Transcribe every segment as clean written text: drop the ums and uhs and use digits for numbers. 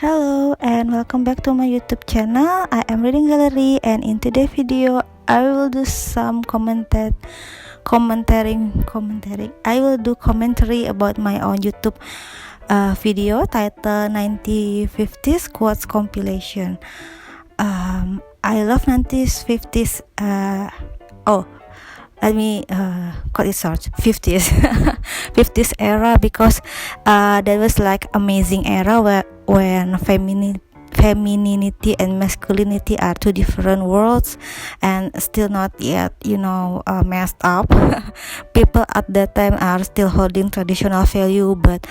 Hello and welcome back to my YouTube channel. I am Reading Gallery, and in today's video I will do some commentary. I will do commentary about my own YouTube video titled 1950s Quotes Compilation. I love 1950s. Let me cut it short. 50s 50s era, because that was like amazing era when femininity and masculinity are two different worlds and still not yet messed up. People at that time are still holding traditional value, but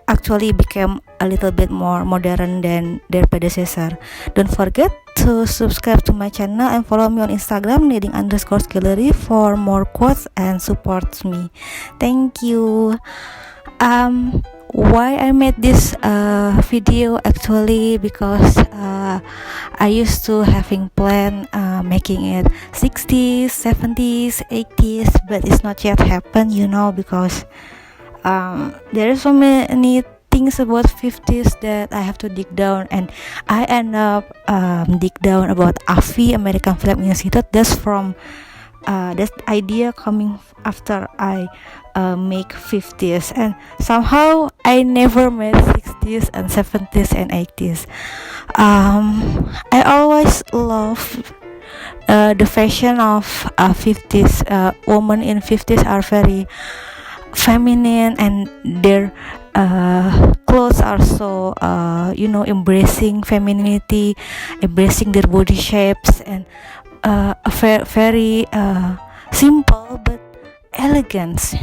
actually became a little bit more modern than their predecessor. Don't forget to subscribe to my channel and follow me on Instagram reading_gallery for more quotes and support me. Thank you. Why I made this video, actually because I used to having plan making it 60s, 70s, 80s, but it's not yet happened, because there are so many things about 50s that I have to dig down, and I end up dig down about AFI, American Film Institute. That's from that idea coming after I make 50s, and somehow I never made 60s and 70s and 80s. I always love the fashion of 50s. Women in 50s are very feminine, and their clothes are so embracing femininity, embracing their body shapes, and very simple but elegance.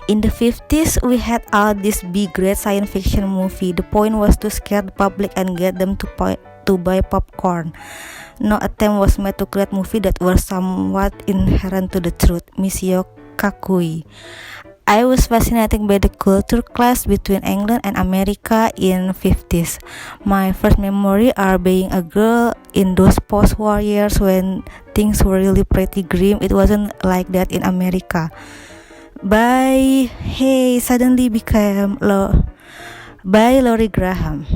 In the 50s, we had all this big great science fiction movie. The point was to scare the public and get them to buy popcorn. No attempt was made to create movies that were somewhat inherent to the truth. Michio Kakuyi. I was fascinated by the culture clash between England and America in 50s. My first memory are being a girl in those post-war years when things were really pretty grim. It wasn't like that in America. Suddenly became by Laurie Graham.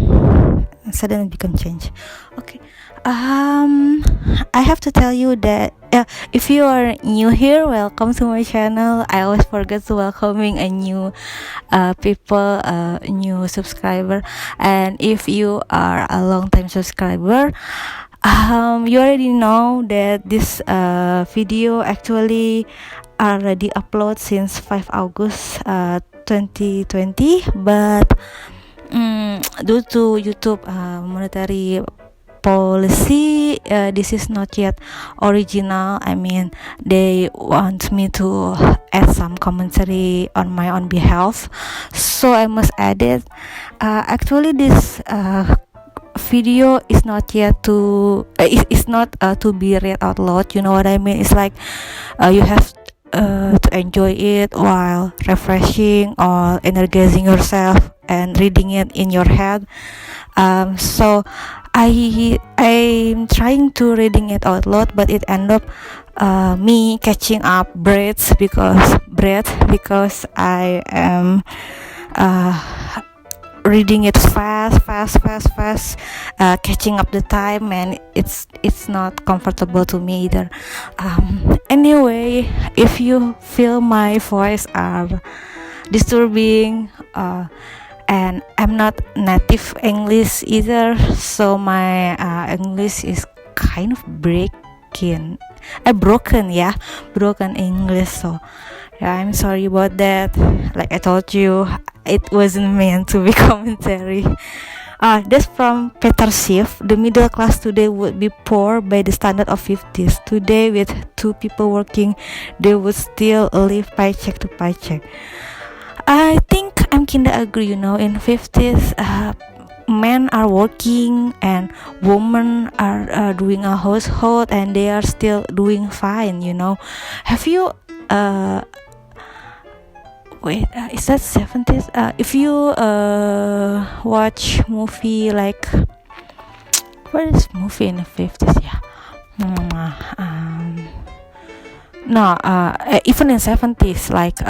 Suddenly become change. Okay. I have to tell you that if you are new here, welcome to my channel. I always forget to welcoming a new new subscriber, and if you are a long time subscriber, you already know that this video actually already upload since 5 August 2020, but due to YouTube monetary policy, this is not yet original. I mean, they want me to add some commentary on my own behalf, so I must add it. Actually, this video is not yet to it's not to be read out loud. You know what I mean? It's like you have to enjoy it while refreshing or energizing yourself and reading it in your head. So I'm trying to reading it out loud, but it end up me catching up breaths because I am reading it fast, catching up the time, and it's not comfortable to me either. Anyway, if you feel my voice are disturbing, and I'm not native English either, so my English is kind of broken English. So yeah, I'm sorry about that. Like I told you, it wasn't meant to be commentary. That's from Peter Schiff. The middle class today would be poor by the standard of 50s. Today, with two people working, they would still live paycheck to paycheck. I think I'm kinda agree. In 50s, men are working and women are doing a household, and they are still doing fine. Have you is that 70s? If you watch movie like, what is movie in the 50s? No, even in 70s, like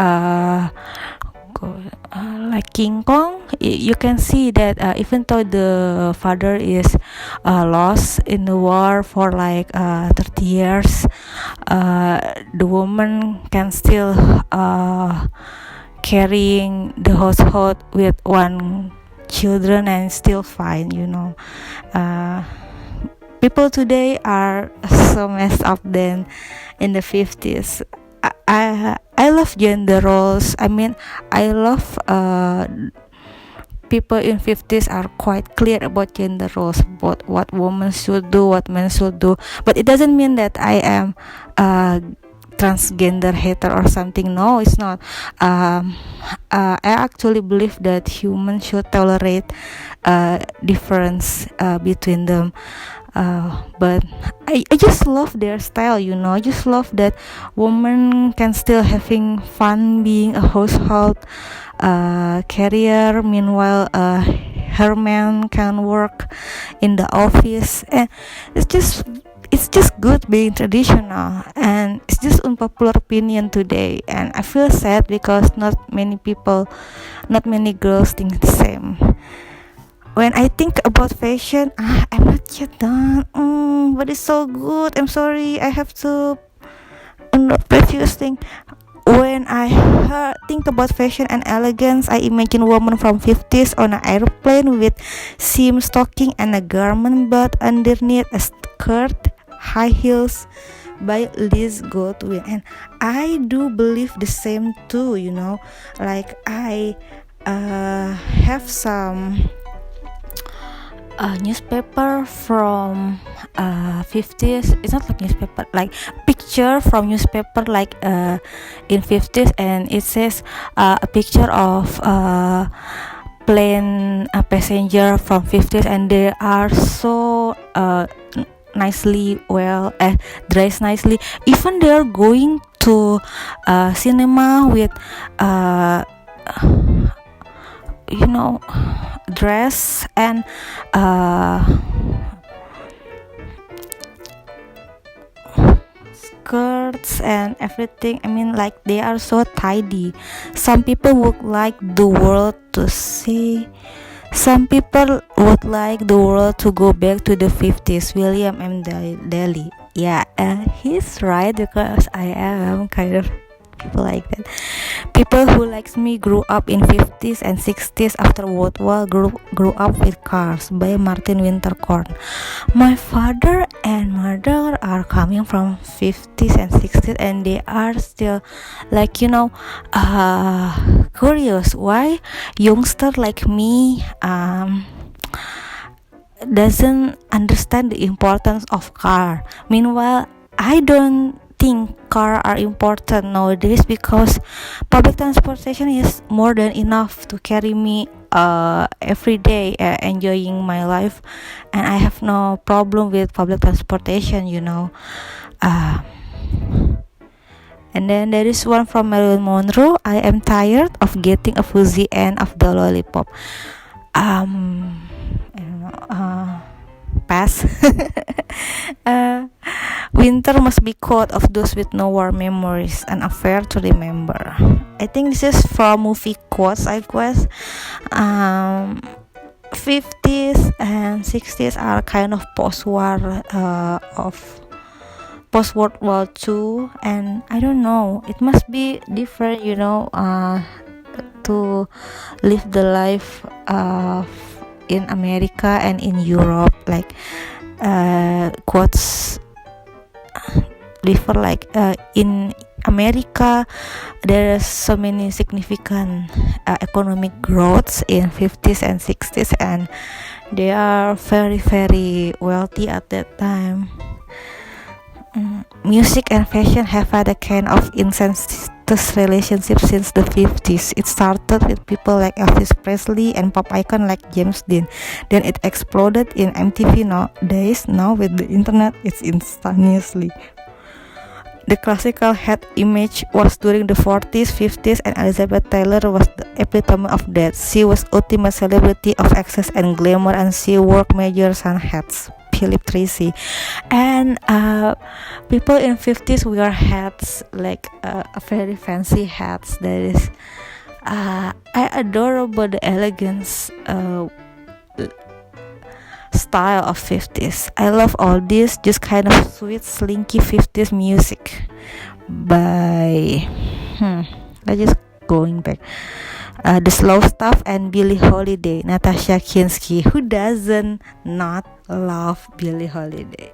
like King Kong, you can see that even though the father is lost in the war for like 30 years, the woman can still carrying the household with one children and still fine, people today are so messed up than in the 50s. I love gender roles. I mean, I love people in 50s are quite clear about gender roles, about what women should do, what men should do. But it doesn't mean that I am transgender hater or something. No, it's not. I actually believe that humans should tolerate difference between them. But I just love their style, I just love that women can still having fun being a household career, meanwhile her man can work in the office, and it's just good being traditional, and it's just unpopular opinion today, and I feel sad because not many girls think the same. When I think about fashion, I'm not yet done. But it's so good. I'm sorry, I have to previous thing. When I think about fashion and elegance, I imagine women from 50s on an airplane with seam stocking and a garment belt underneath, a skirt, high heels by Liz Godwin. And I do believe the same too, like I have some newspaper from 50s. It's not like newspaper, like picture from newspaper, like in 50s, and it says a picture of plane passenger from 50s, and they are so nicely dressed nicely. Even they are going to cinema with dress and skirts and everything. I mean, like, they are so tidy. Some people would like the world to see. Some people would like the world to go back to the 50s. William M. Daly. Yeah, he's right, because I am kind of people like that. People who likes me grew up in 50s and 60s after World War, grew up with Cars by Martin Winterkorn. My father and mother are coming from 50s and 60s, and they are still like, curious why youngster like me doesn't understand the importance of car. Meanwhile, I don't think car are important nowadays, because public transportation is more than enough to carry me every day, enjoying my life, and I have no problem with public transportation. And then there is one from Marilyn Monroe. I am tired of getting a fuzzy end of the lollipop. Pass. Winter must be cold of those with no war memories, an affair to remember. I think this is from movie quotes, I guess. 50s and 60s are kind of post-war post-World War II, and I don't know, it must be different, to live the life in America and in Europe. Like quotes differ, like in America there is so many significant economic growths in 50s and 60s, and they are very, very wealthy at that time. Music and fashion have had a kind of incestuous relationship since the 50s. It started with people like Elvis Presley and pop icon like James Dean. Then it exploded in MTV nowadays. Now with the internet, it's instantaneously. The classical head image was during the 40s, 50s, and Elizabeth Taylor was the epitome of that. She was ultimate celebrity of excess and glamour, and she wore major sun hats. Philip Tracy. And people in 50s wear hats, like very fancy hats. That is adorable, the elegance style of 50s. I love all this just kind of sweet slinky 50s music by I just going back the slow stuff and Billie Holiday, Natasha Kinski. Who doesn't not love Billie Holiday?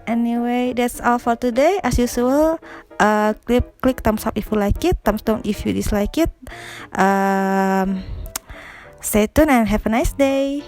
Anyway, that's all for today. As usual, click thumbs up if you like it, thumbs down if you dislike it. Stay tuned and have a nice day.